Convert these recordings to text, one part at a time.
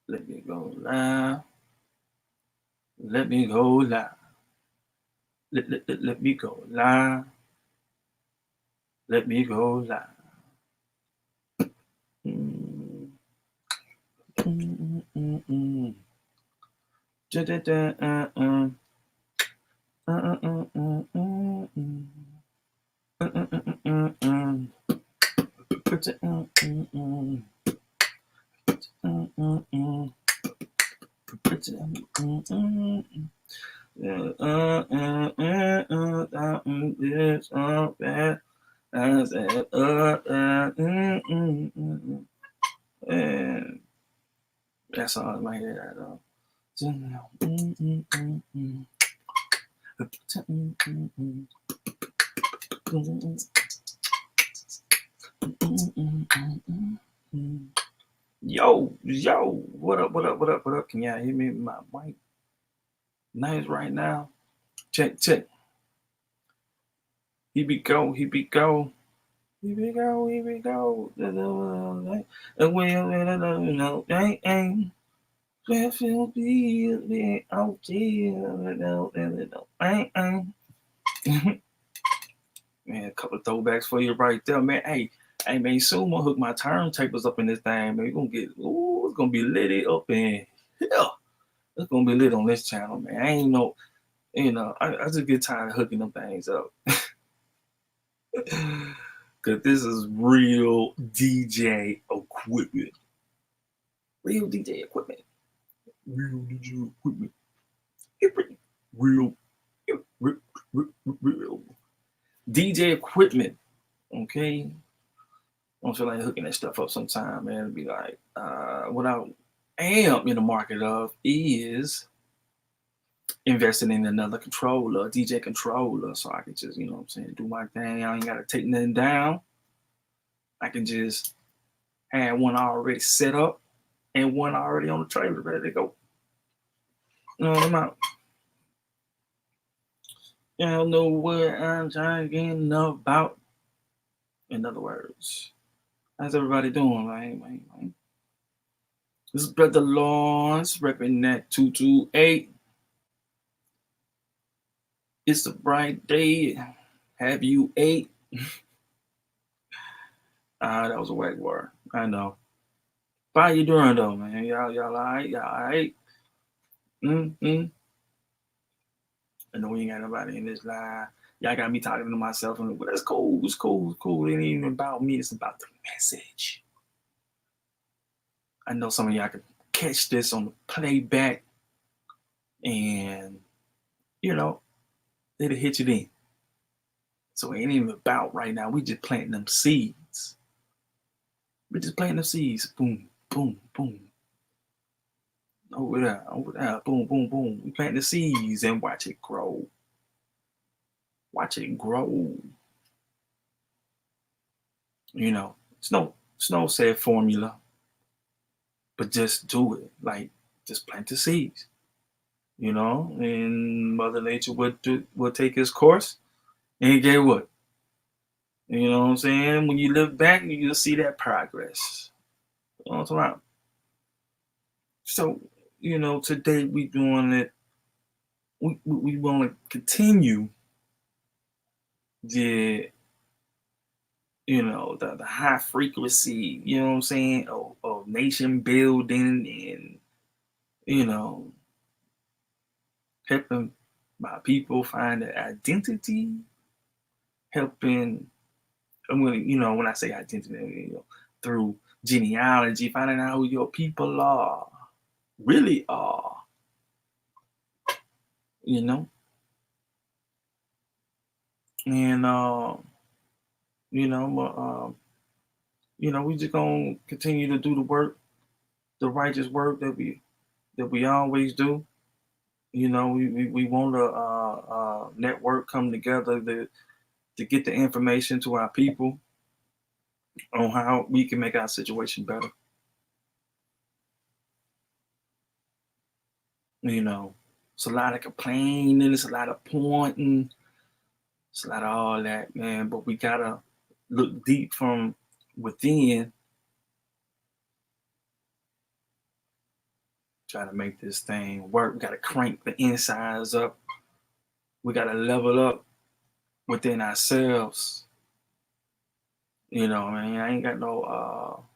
Let me go live. Let me go live. Let me go live. Let me go live. Mm, mm, mm, mm. Da, da, da, uh, uh, uh, uh, uh, uh, uh, uh, uh. Put it, put it, this, that. I said, and that's all in my head. I know. Yo, what up, what up, what up, what up? Can y'all hear me? My mic nice right now. Check, check. Here we go, here we go. Here we go, here we go. And well, where feel be out there. Man, a couple of throwbacks for you right there, man. Hey, man, soon I'm gonna hook my turntables up in this thing, man. We're gonna get, ooh, it's gonna be lit up in hell. It's gonna be lit on this channel, man. I ain't no, I just get tired of hooking them things up. Cause this is real DJ equipment. Real DJ equipment. Real DJ equipment. Real, real, real DJ equipment. Okay. I don't feel like hooking that stuff up sometime, man. It'd be like, what I am in the market of is investing in another controller, a DJ controller, so I can just, you know what I'm saying, do my thing. I ain't gotta take nothing down. I can just have one already set up and one already on the trailer, ready to go. You know what I'm out. Y'all know what I'm talking about. In other words, how's everybody doing, man? This is Brother Lawrence, repping that 228. It's a bright day. Have you ate? That was a whack word. I know. But how you doing though, man? Y'all alright? Y'all alright? Mm-hmm. I know we ain't got nobody in this line. Y'all got me talking to myself, but that's cool. It's cool. It's cool. It ain't even about me. It's about the message. I know some of y'all can catch this on the playback, and you know it'll hit you then. So it ain't even about right now. We just planting them seeds. We just planting them seeds. Boom, boom, boom. Over there, boom, boom, boom. We plant the seeds and watch it grow. Watch it grow. You know, it's no set formula, but just do it. Like just plant the seeds. You know, and Mother Nature would take its course, and get what? You know what I'm saying? When you look back, you'll see that progress. You know what I'm talking about? So, today we doing it. We want to continue the the high frequency, you know what I'm saying, of nation building and you know helping my people find their identity, helping when I say identity, through genealogy, finding out who your people are, really are, you know, and but we just gonna continue to do the work, the righteous work that we always do. We want a network come together to get the information to our people on how we can make our situation better. It's a lot of complaining, it's a lot of pointing, it's a lot of all that, man. But we gotta look deep from within try to make this thing work. We got to crank the insides up. We got to level up within ourselves. You know, man, I ain't got no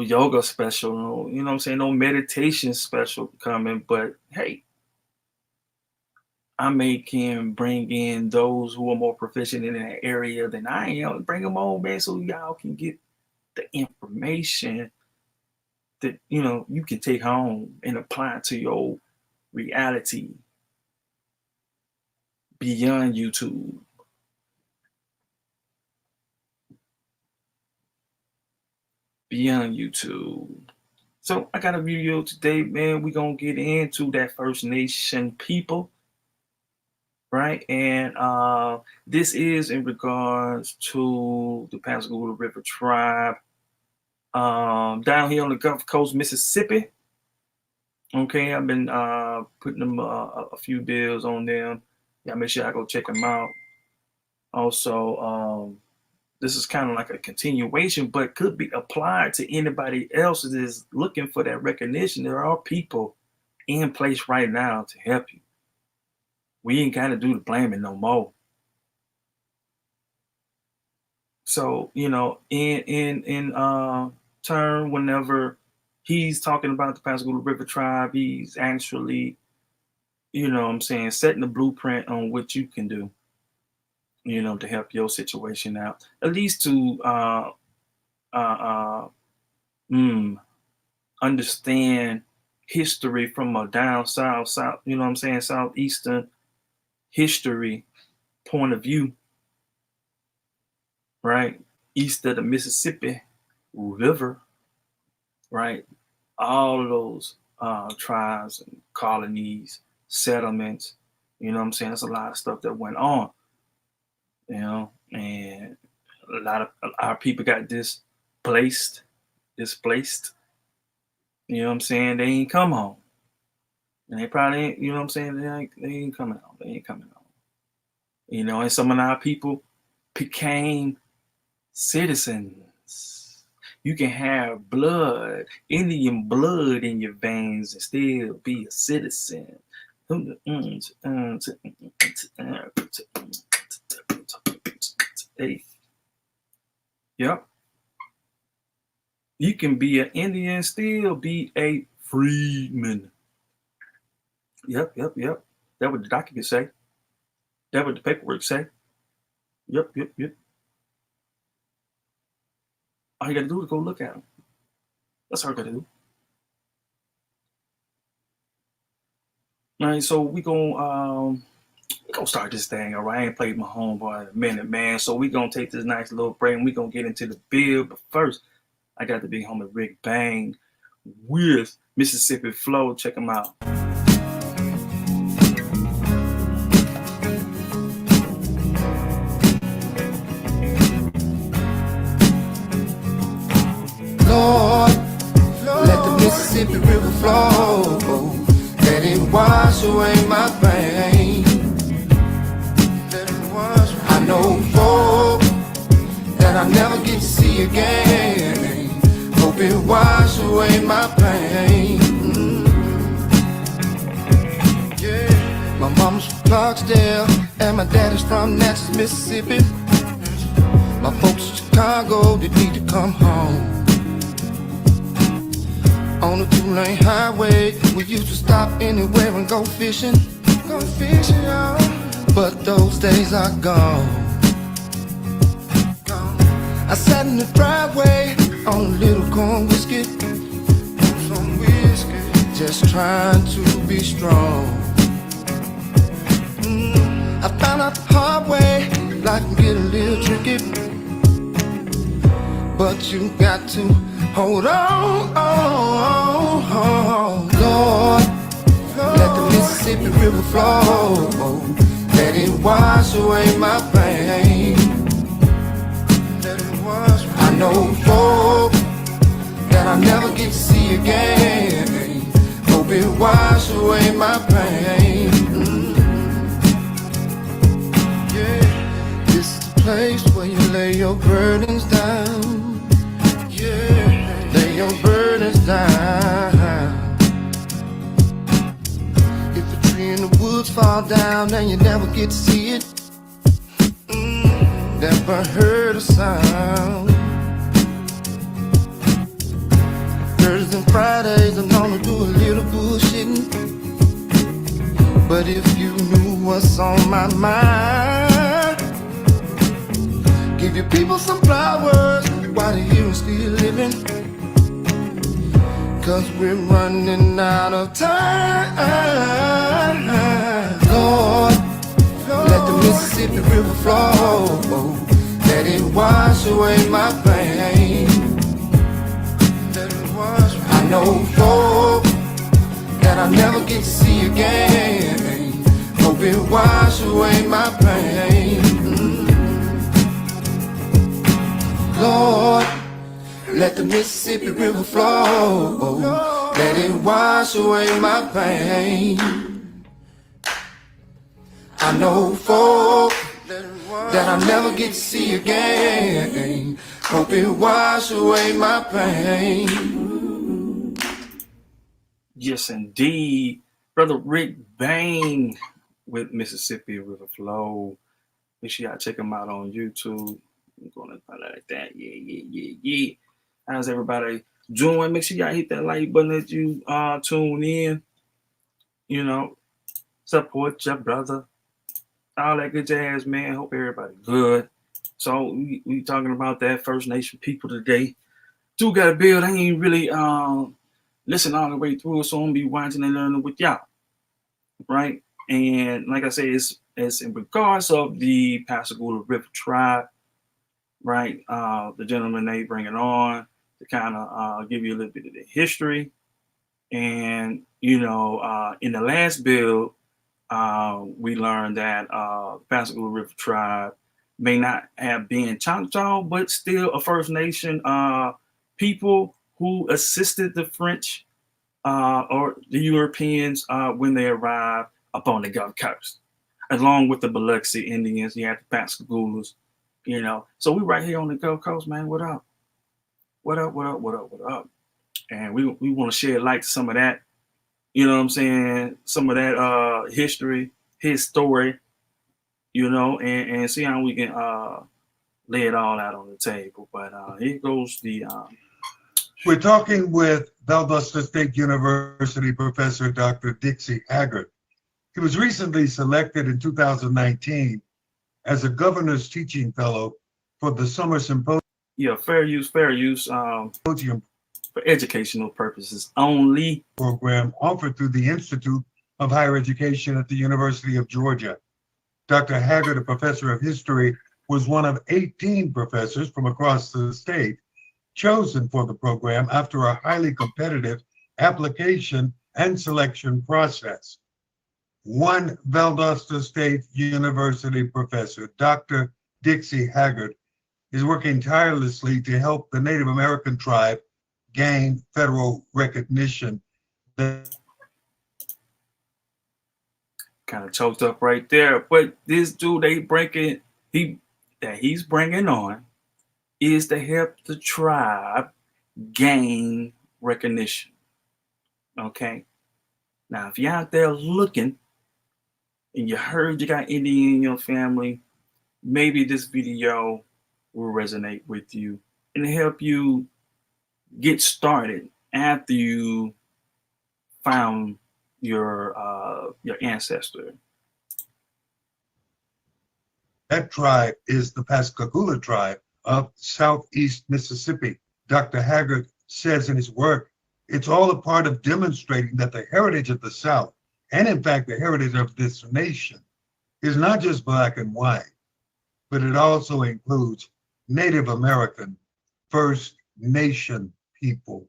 yoga special, no, you know what I'm saying, no meditation special coming, but hey, I can bring in those who are more proficient in that area than I am. Bring them on, man, so y'all can get the information that you can take home and apply to your reality beyond YouTube. Beyond YouTube. So I got a video today, man. We're gonna get into that First Nation people. Right, and this is in regards to the Pascagoula River tribe down here on the Gulf Coast, Mississippi. Okay, I've been putting them a few deals on them. Yeah, make sure I go check them out. Also, this is kind of like a continuation, but could be applied to anybody else that is looking for that recognition. There are people in place right now to help you. We ain't got to do the blaming no more. So, in turn, whenever he's talking about the Pascagoula River tribe, he's actually, setting the blueprint on what you can do, to help your situation out. At least to understand history from a down south, southeastern history point of view, right? East of the Mississippi River, right? All of those tribes and colonies, settlements, there's a lot of stuff that went on, and a lot of our people got displaced, they ain't come home. And they probably ain't, they ain't coming home. They ain't coming home. And some of our people became citizens. You can have Indian blood in your veins and still be a citizen. Hey. Yep. You can be an Indian, still be a freedman. Yep. That what the document say. That what the paperwork say. Yep. All you gotta do is go look at them. That's all you gotta do. All right, so we gonna start this thing. All right, I ain't played my homeboy in a minute, man. So we gonna take this nice little break and we gonna get into the build. But first, I got the big homie Rick Bang with Mississippi Flow. Check him out. Lord, let the Mississippi River flow. Let it wash away my pain. I know folk that I never get to see again. Hope it wash away my pain. Yeah. My mama's from Clarksdale and my daddy's from Natchez, Mississippi. My folks in Chicago, they need to come home. On the 2-lane highway, we used to stop anywhere and go fishing. Y'all. But those days are gone. I sat in the driveway on a little corn whiskey, just trying to be strong. I found out the hard way, life can get a little tricky, but you got to hold on, Lord, let the Mississippi River flow. Let it wash away my pain. I know folk that I'll never get to see again. Hope it wash away my pain. Yeah, this is the place where you lay your burdens down. Yeah, lay your burdens down. sound and you never get to see it. Never heard a sound. Thursdays and Fridays I'm gonna do a little bullshitting. But if you knew what's on my mind, give your people some flowers while they're here and still living. Cause we're running out of time. Lord, let the Mississippi River flow. Let it wash away my pain. I know folk that I'll never get to see again. Hope it wash away my pain. Lord, let the Mississippi River flow. Let it wash away my pain. I know folk that I'll never get to see again. Hope it wash away my pain. Yes, indeed. Brother Rick Bain with Mississippi River Flow. Make sure y'all check him out on YouTube. I'm going to find out like that. Yeah. How's everybody doing? Make sure y'all hit that like button as you tune in. You know, support your brother. All that good jazz, man. Hope everybody good. So we talking about that First Nation people today. Do got a bill. I ain't really listen all the way through, so I'm gonna be watching and learning with y'all, right? And like I said, it's in regards of the Pascagoula River tribe, right? The gentleman they bring it on to kind of give you a little bit of the history, and you know, in the last bill, we learned that Pascagoula River tribe may not have been Choctaw, but still a First Nation people who assisted the French or the Europeans when they arrived upon the Gulf Coast, along with the Biloxi Indians. You had the Pascagoulas, you know. So we right here on the Gulf Coast, man. What up? What up? And we want to shed light to some of that. You know what I'm saying? Some of that history, his story, you know, and see how we can lay it all out on the table. But here goes the... We're talking with Valdosta State University professor Dr. Dixie Haggard. He was recently selected in 2019 as a governor's teaching fellow for the Summer Symposium. Yeah, fair use for educational purposes only program offered through the Institute of Higher Education at the University of Georgia. Dr. Haggard, a professor of history, was one of 18 professors from across the state chosen for the program after a highly competitive application and selection process. One Valdosta State University professor, Dr. Dixie Haggard, is working tirelessly to help the Native American tribe gain federal recognition. Kind of choked up right there, but this dude he's bringing on is to help the tribe gain recognition. Okay, now if you're out there looking and you heard you got Indian in your family, maybe this video will resonate with you and help you get started after you found your ancestor. That tribe is the Pascagoula tribe of Southeast Mississippi. Dr. Haggard says in his work, it's all a part of demonstrating that the heritage of the South, and in fact the heritage of this nation, is not just black and white, but it also includes Native American, First Nation people.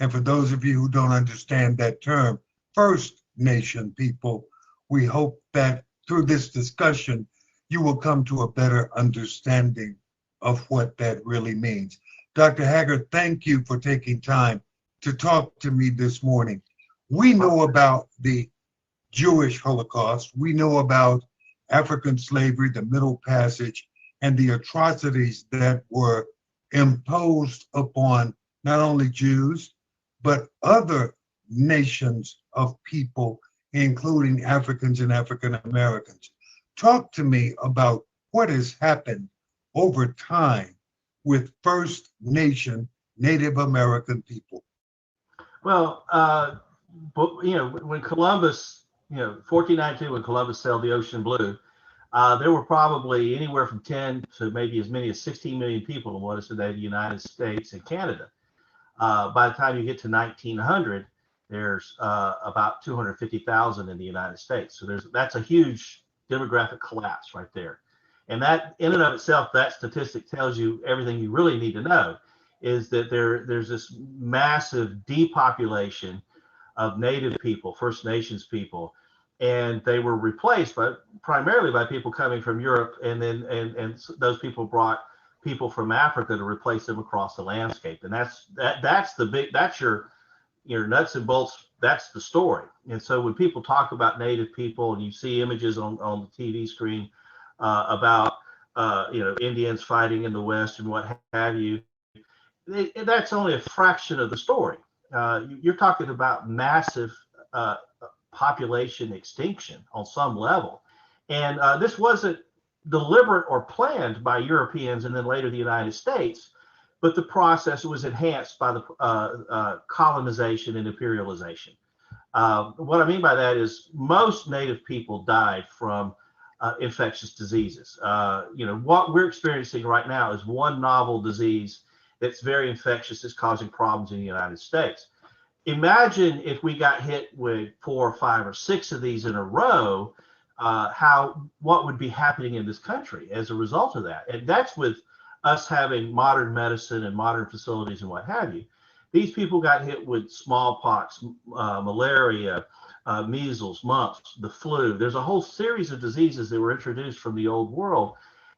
And for those of you who don't understand that term, First Nation people, we hope that through this discussion, you will come to a better understanding of what that really means. Dr. Haggard, thank you for taking time to talk to me this morning. We know about the Jewish Holocaust. We know about African slavery, the Middle Passage, and the atrocities that were imposed upon not only Jews, but other nations of people including Africans and African Americans. Talk to me about what has happened over time with First Nation Native American people. Well, but, when Columbus, 1492, when Columbus sailed the ocean blue, there were probably anywhere from 10 to maybe as many as 16 million people in what is today the United States and Canada. By the time you get to 1900, there's about 250,000 in the United States. So that's a huge demographic collapse right there. And that in and of itself, that statistic tells you everything you really need to know, is that there's this massive depopulation of Native people, First Nations people, and they were replaced primarily by people coming from Europe, and then and those people brought people from Africa to replace them across the landscape. And that's your nuts and bolts. That's the story. And so when people talk about Native people and you see images on the TV screen about Indians fighting in the West and what have you, that's only a fraction of the story. You're talking about massive population extinction on some level, and this wasn't deliberate or planned by Europeans and then later the United States, but the process was enhanced by the colonization and imperialization. What I mean by that is most Native people died from infectious diseases. What we're experiencing right now is one novel disease that's very infectious, that's causing problems in the United States. Imagine if we got hit with 4 or 5 or 6 of these in a row, what would be happening in this country as a result of that. And that's with us having modern medicine and modern facilities and what have you. These people got hit with smallpox, malaria, measles, mumps, the flu. There's a whole series of diseases that were introduced from the old world,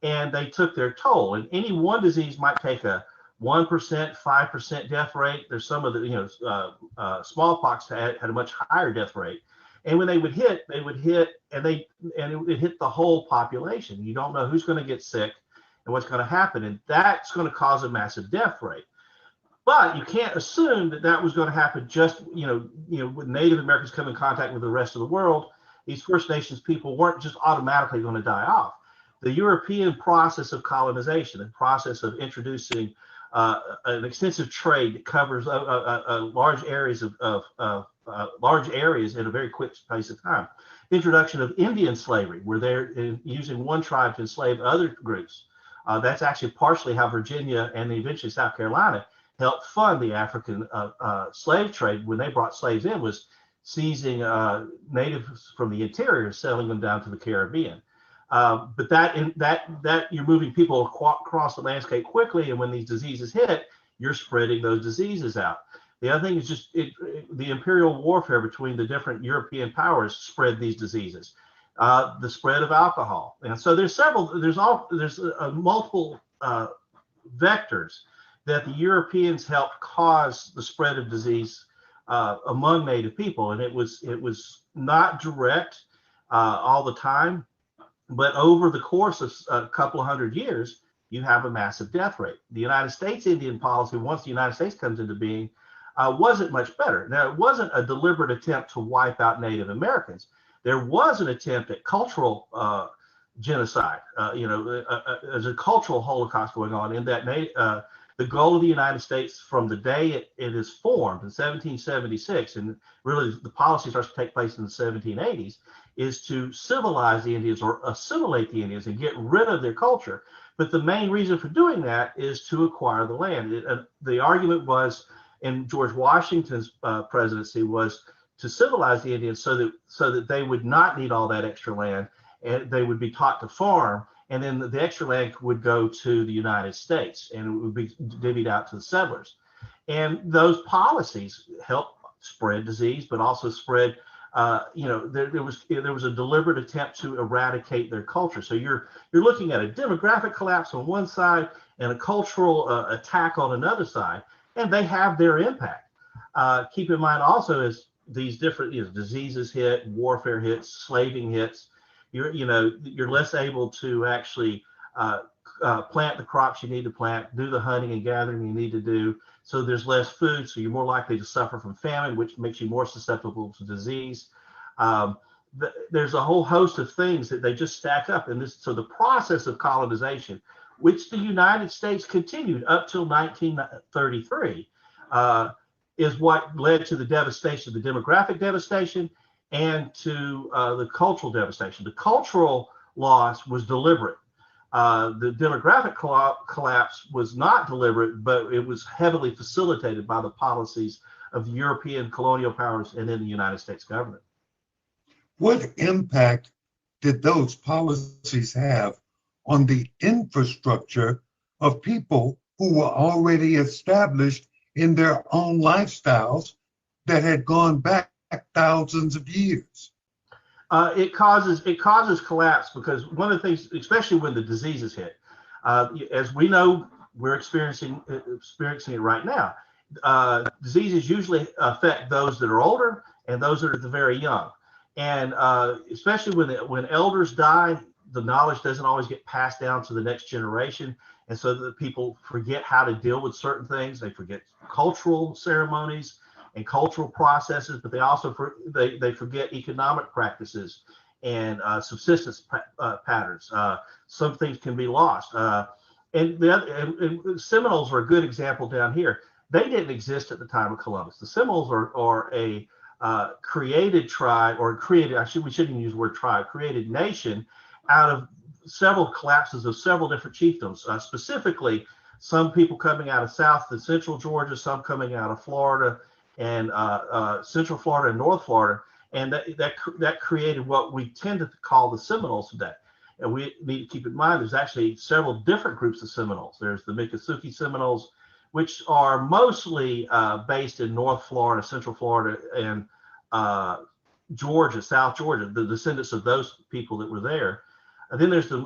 and they took their toll. And any one disease might take a 1%, 5% death rate. There's some of the, smallpox had a much higher death rate. And when they would hit, and it hit the whole population. You don't know who's going to get sick and what's going to happen, and that's going to cause a massive death rate. But you can't assume that was going to happen just, when Native Americans come in contact with the rest of the world. These First Nations people weren't just automatically going to die off. The European process of colonization, the process of introducing an extensive trade that covers large areas large areas in a very quick space of time. The introduction of Indian slavery, where they're using one tribe to enslave other groups. That's actually partially how Virginia and eventually South Carolina helped fund the African slave trade when they brought slaves in, was seizing natives from the interior, selling them down to the Caribbean. But that you're moving people across the landscape quickly, and when these diseases hit, you're spreading those diseases out. The other thing is just the imperial warfare between the different European powers spread these diseases. The spread of alcohol, and so there's multiple vectors that the Europeans helped cause the spread of disease among Native people, and it was not direct all the time. But over the course of a couple of hundred years, you have a massive death rate. The United States Indian policy, once the United States comes into being, wasn't much better. Now, it wasn't a deliberate attempt to wipe out Native Americans. There was an attempt at cultural genocide, there's a cultural Holocaust going on, in that the goal of the United States from the day it is formed in 1776, and really the policy starts to take place in the 1780s, is to civilize the Indians or assimilate the Indians and get rid of their culture. But the main reason for doing that is to acquire the land. The argument was in George Washington's presidency was to civilize the Indians so that they would not need all that extra land, and they would be taught to farm, and then the extra land would go to the United States and it would be divvied out to the settlers. And those policies helped spread disease, but also spread there was a deliberate attempt to eradicate their culture. So you're looking at a demographic collapse on one side and a cultural attack on another side, and they have their impact. Keep in mind also, as these different diseases hit, warfare hits, slaving hits, you're less able to actually plant the crops you need to plant, do the hunting and gathering you need to do. So there's less food, so you're more likely to suffer from famine, which makes you more susceptible to disease. There's a whole host of things that they just stack up. And so the process of colonization, which the United States continued up till 1933, is what led to the devastation, the demographic devastation, and to the cultural devastation. The cultural loss was deliberate. The demographic collapse was not deliberate, but it was heavily facilitated by the policies of European colonial powers and in the United States government. What impact did those policies have on the infrastructure of people who were already established in their own lifestyles that had gone back thousands of years? It causes collapse, because one of the things, especially when the diseases hit, as we know, we're experiencing it right now. Diseases usually affect those that are older and those that are very young. And especially when elders die, the knowledge doesn't always get passed down to the next generation. And so that people forget how to deal with certain things. They forget cultural ceremonies and cultural processes, but they also they forget economic practices and subsistence patterns. Some things can be lost. And Seminoles are a good example down here. They didn't exist at the time of Columbus. The Seminoles are a created tribe, or created, we shouldn't even use the word tribe, created nation out of several collapses of several different chiefdoms, specifically some people coming out of South and Central Georgia, some coming out of Florida and Central Florida and North Florida. And that created what we tend to call the Seminoles today. And we need to keep in mind, there's actually several different groups of Seminoles. There's the Miccosukee Seminoles, which are mostly based in North Florida, Central Florida, and Georgia, South Georgia, the descendants of those people that were there. And then there's the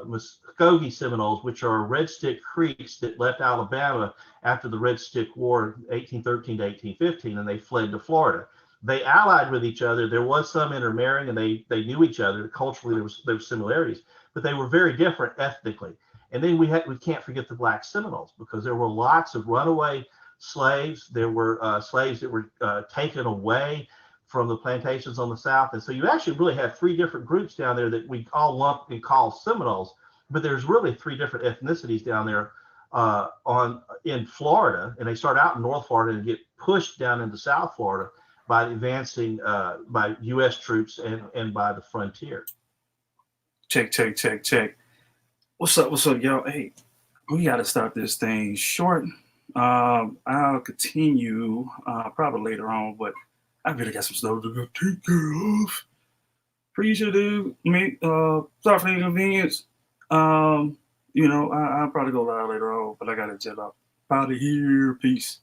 Muskogee Seminoles, which are Red Stick Creeks that left Alabama after the Red Stick War, 1813 to 1815, and they fled to Florida. They allied with each other. There was some intermarrying, and they knew each other. Culturally, there were similarities, but they were very different ethnically. And then we can't forget the Black Seminoles, because there were lots of runaway slaves. There were slaves that were taken away from the plantations on the South. And so you actually really have three different groups down there that we all lump and call Seminoles, but there's really three different ethnicities down there in Florida. And they start out in North Florida and get pushed down into South Florida by advancing by U.S. troops and by the frontier. Check. What's up, y'all? Hey, we got to start this thing short. I'll continue probably later on, but I really got some stuff to go take care of. Appreciate it. Sorry for the inconvenience. I'll probably go live later on, but I got to jet up out of here. Peace.